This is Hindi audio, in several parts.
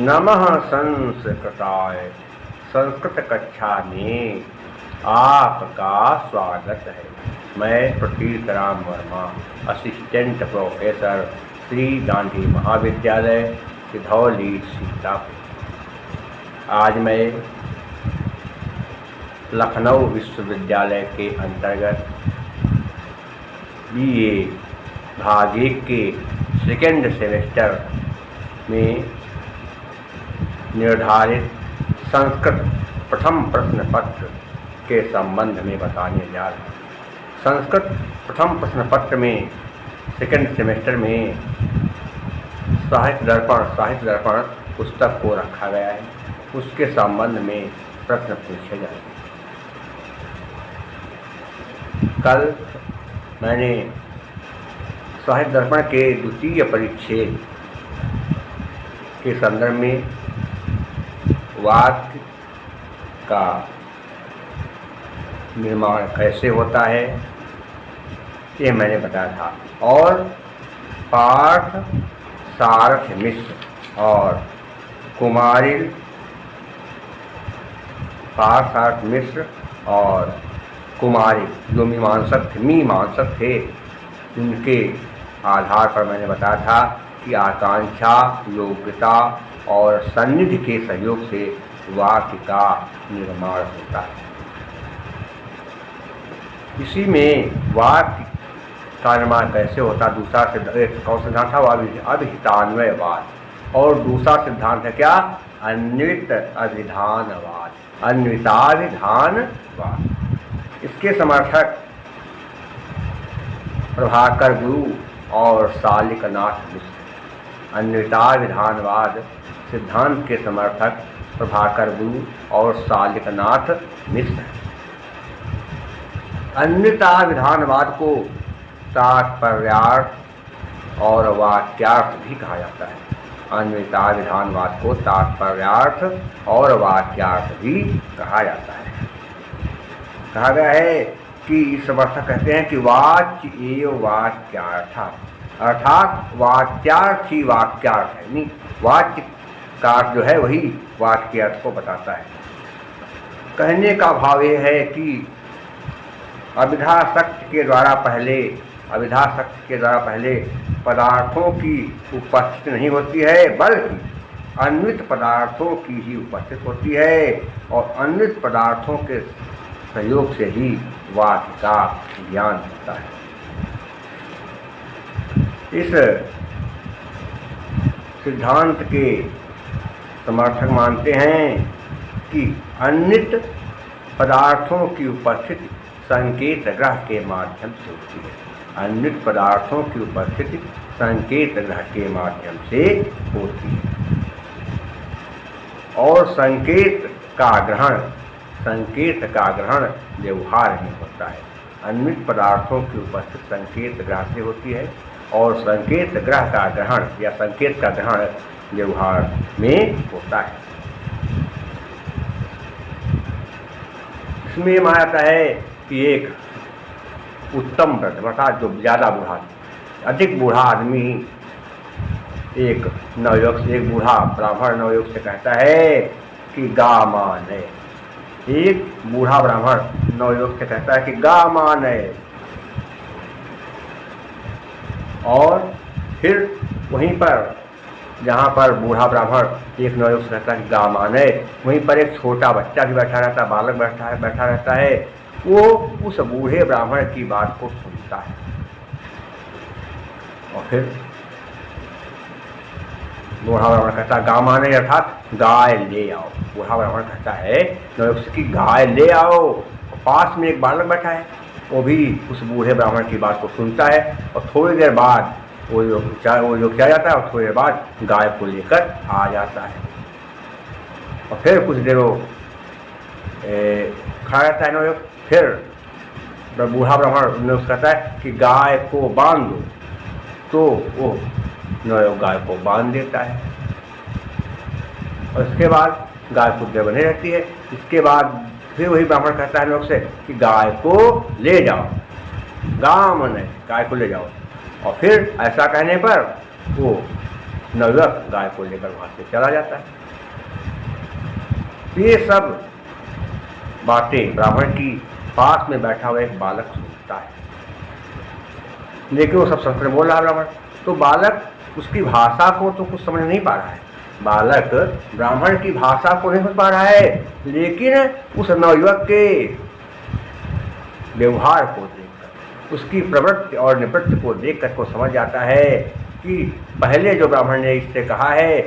नमः संस्कृताय। संस्कृत कक्षा में आपका स्वागत है। मैं प्रतीक राम वर्मा, असिस्टेंट प्रोफेसर, श्री गांधी महाविद्यालय, सिधौली, सीतापुर। आज मैं लखनऊ विश्वविद्यालय के अंतर्गत BA भाग 1 के सेकेंड सेमेस्टर में निर्धारित संस्कृत प्रथम प्रश्न पत्र के संबंध में बताने जा रहा हूँ। संस्कृत प्रथम प्रश्न पत्र में सेकेंड सेमेस्टर में साहित्य दर्पण पुस्तक को रखा गया है। उसके संबंध में प्रश्न पूछे जाते हैं। कल मैंने साहित्य दर्पण के द्वितीय परिच्छेद के संदर्भ में वाक्य का निर्माण कैसे होता है ये मैंने बताया था, और पार्थ सारथ मिश्र और कुमारिल जो मीमांसक थे, उनके आधार पर मैंने बताया था कि आकांक्षा, योग्यता और सन्निधि के सहयोग से वाक्य का निर्माण होता है। इसी में वाक्य का निर्माण कैसे होता, दूसरा सिद्धांत कौन सिद्धांत था, अभिहितान्वयवाद, और दूसरा सिद्धांत है क्या, अन्विताभिधानवाद। इसके समर्थक प्रभाकर गुरु और सालिकनाथ मिश्र। अन्विताभिधानवाद सिद्धांत के समर्थक प्रभाकर गुरु और सालिकनाथ मिश्र। अन्विताभिधानवाद को तात्पर्यार्थ और वाक्यार्थ भी कहा जाता है। अन्विताभिधानवाद को तात्पर्यार्थ और वाक्यार्थ भी कहा जाता है। कहा गया है कि समर्थक कहते हैं कि वाच्य एवं वाक्यार्थ, अर्थात वाच्यार्थ ही वाक्यार्थ है। नहीं, वाच्य का अर्थ जो है वही वाक्य के अर्थ को बताता है। कहने का भाव यह है कि अभिधा शक्ति के द्वारा पहले पदार्थों की उपस्थिति नहीं होती है, बल्कि अन्वित पदार्थों की ही उपस्थिति होती है, और अन्वित पदार्थों के सहयोग से ही वाक्य का ज्ञान होता है। इस सिद्धांत के समर्थक मानते हैं कि अन्वित पदार्थों की उपस्थिति संकेत ग्रह के माध्यम से होती है। अन्वित पदार्थों की उपस्थिति संकेत ग्रह के माध्यम से होती है, और संकेत का ग्रहण व्यवहार में होता है। अन्वित पदार्थों की उपस्थिति संकेत ग्रह से होती है, और संकेत ग्रह का ग्रहण या संकेत का ग्रहण व्यवहार में होता है। इसमें माना जाता है कि एक उत्तम व्रत, अर्थात जो ज़्यादा बूढ़ा, अधिक बूढ़ा आदमी एक बूढ़ा ब्राह्मण नवयुवक से कहता है कि गा मान है। एक बूढ़ा ब्राह्मण नवयुवक से कहता है कि गा मान है, और फिर वहीं पर जहाँ पर बूढ़ा ब्राह्मण एक नवयुवक से कहता है कि गा मान है, वहीं पर एक छोटा बच्चा भी बैठा रहता है, बालक बैठा रहता है। वो उस बूढ़े ब्राह्मण की बात को सुनता है, और फिर बूढ़ा ब्राह्मण कहता है गा मान है, अर्थात गाय ले आओ। बूढ़ा ब्राह्मण कहता है नवयुवक से कि गाय ले आओ। पास में एक बालक बैठा है, वो भी उस बूढ़े ब्राह्मण की बात को सुनता है, और थोड़ी देर बाद वो लोग क्या जाता है, और थोड़ी देर बाद गाय को लेकर आ जाता है, और फिर कुछ देर वो खड़ा रहता है नवयुवक। फिर बूढ़ा ब्राह्मण ने उससे कहता है कि गाय को बांध दो, तो वो नवयुवक गाय को बांध देता है, और इसके बाद गाय कुछ देर बनी रहती है। इसके बाद फिर वही ब्राह्मण कहता है लोग से कि गाय को ले जाओ, गाय को ले जाओ, और फिर ऐसा कहने पर वो नवयुवक गाय को लेकर वहाँ से चला जाता है। ये सब बातें ब्राह्मण की पास में बैठा हुआ एक बालक सुनता है, लेकिन वो सब संस्कृत में बोल रहा है ब्राह्मण। तो बालक उसकी भाषा को तो कुछ समझ नहीं पा रहा है, बालक ब्राह्मण की भाषा को नहीं समझ पा रहा है, लेकिन उस नवयुवक के व्यवहार को देखकर, उसकी प्रवृत्ति और निवृत्ति को देखकर को समझ जाता है कि पहले जो ब्राह्मण ने इससे कहा है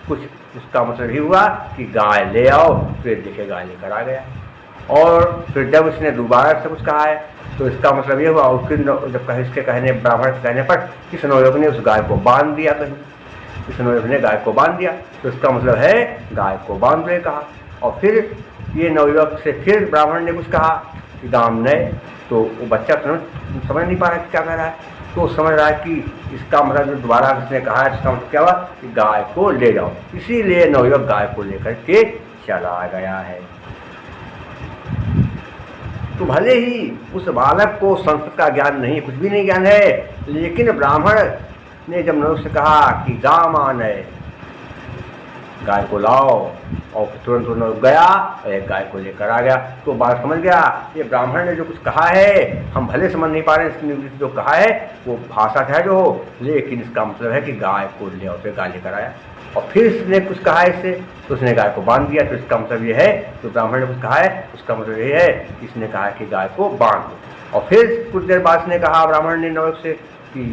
कुछ उसका मतलब ही हुआ कि गाय ले आओ, फिर देखे गाय लेकर आ गया। और फिर जब उसने दोबारा से कुछ कहा है तो इसका मतलब ये हुआ, और फिर जब इसके कहने ब्राह्मण के कहने पर इस नवयुवक ने उस गाय को बांध दिया, कहीं इस नवयुवक ने गाय को बांध दिया, तो इसका मतलब है गाय को बांध दे कहा। और फिर ये नवयुवक से फिर ब्राह्मण ने कुछ कहा कि गाम नए, तो वो बच्चा समझ नहीं पा रहा कि क्या कह रहा है, तो समझ रहा है कि इसका मतलब जो दोबारा उसने कहा है इसका मतलब क्या हुआ कि गाय को ले जाओ, इसीलिए नवयुवक गाय को लेकर के चला गया है। तो भले ही उस बालक को संस्कृत का ज्ञान नहीं, कुछ भी नहीं ज्ञान है, लेकिन ब्राह्मण ने जब नवयुवक से कहा कि गाम आने, गाय को लाओ, और तुरंत नवयुवक गया और एक गाय को लेकर आ गया, तो बालक समझ गया ये ब्राह्मण ने जो कुछ कहा है हम भले समझ नहीं पा रहे, इसने जो कहा है वो भाषा है जो हो, लेकिन इसका मतलब है कि गाय को ले आओ, फिर गाय लेकर आया। और फिर इसने कुछ कहा है इससे, तो उसने गाय को बांध दिया, तो इसका मतलब ये है तो ब्राह्मण ने कुछ कहा है उसका मतलब ये है कि इसने कहा कि गाय को बांध दो। और फिर कुछ देर बाद इसने कहा ब्राह्मण ने नवयुवक से कि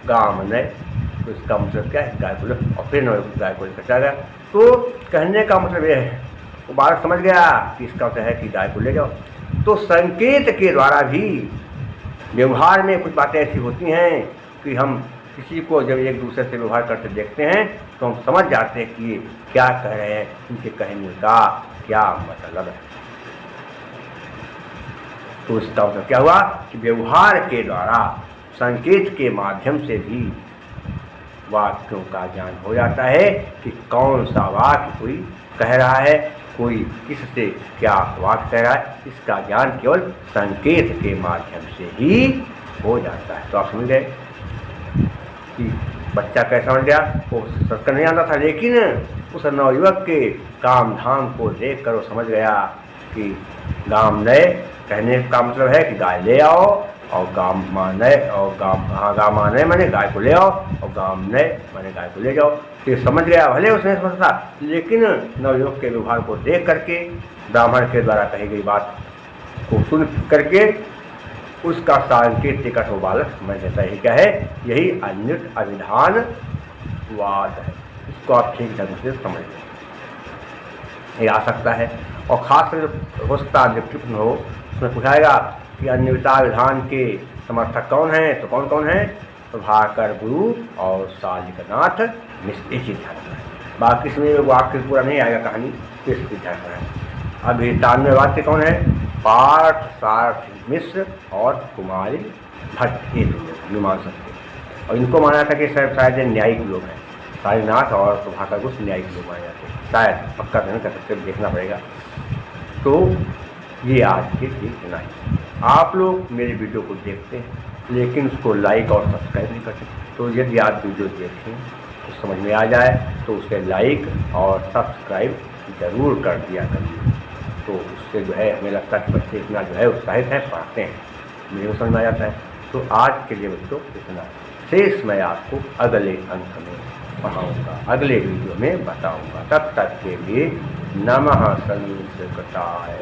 गाम नए, तो इसका मतलब क्या है गाय को ले, और फिर नवयुवक गाय को लेकर चला गया। तो कहने का मतलब यह है वो बालक समझ गया कि इसका मतलब है कि गाय को ले जाओ। तो संकेत के द्वारा भी व्यवहार में कुछ बातें ऐसी होती हैं कि हम किसी को जब एक दूसरे से व्यवहार करते देखते हैं तो हम समझ जाते हैं कि ये क्या कह रहे हैं, उनके कहने का क्या मतलब है। तो इसका मतलब क्या हुआ कि व्यवहार के द्वारा संकेत के माध्यम से भी वाक्यों का ज्ञान हो जाता है कि कौन सा वाक्य कोई कह रहा है, कोई किससे क्या वाक्य कह रहा है, इसका ज्ञान केवल संकेत के माध्यम से ही हो जाता है। तो आप समझ गए कि बच्चा कैसा समझ गया, वो संस्कृत नहीं आता था, लेकिन उस नवयुवक के काम धाम को देख कर वो समझ गया कि गाम नए कहने का मतलब है कि गाय ले आओ, और गाम माने, और गाम आने मैंने गाय को ले आओ, और गाम नए मैंने गाय को ले जाओ। तो समझ गया, भले उसने समझा, लेकिन नवयुवक के व्यवहार को देख करके, ब्राह्मण के द्वारा कही गई बात को सुन करके उसका सांकेत टिकट वो बालक समझ लेता है। क्या है, यही अन्युत अभिधानवाद है, इसको आप ठीक ढंग से समझ लें, ये आ सकता है। और खासकर हो सकता है डिस्क्रिप्शन हो, उसमें पूछाएगा कि अन्यता विधान के समर्थक कौन हैं, तो कौन कौन हैं, प्रभाकर गुरु और शालिकनाथ मिश्र, इसी ध्यान में। बाकी इसमें वाक्य पूरा नहीं आएगा कहानी, इसकी ध्यान में। अभिधान में वाक्य कौन है, पार्थ सारथी मिश्र और कुमारी भट्ट, ये मीमांसक थे, और इनको माना था कि शायद न्यायिक लोग हैं, शालिकनाथ और प्रभाकर गुरु न्यायिक लोग माने जाते हैं, शायद पक्का नहीं कर सकते, देखना पड़ेगा। तो ये आज के लिए इतना ही। आप लोग मेरे वीडियो को देखते हैं लेकिन उसको लाइक और सब्सक्राइब नहीं करते, तो यदि आप वीडियो देखें तो समझ में आ जाए तो उसे लाइक और सब्सक्राइब ज़रूर कर दिया करिए। तो उससे जो है हमें लगता है कि बच्चे इतना जो है उत्साहित है, पढ़ते हैं, मेरे को समझ में आ जाता है। तो आज के लिए बच्चों इतना, शेष मैं आपको अगले अंक में पढ़ाऊँगा, अगले वीडियो में बताऊँगा। तब तक के लिए नमः संस्कृताय।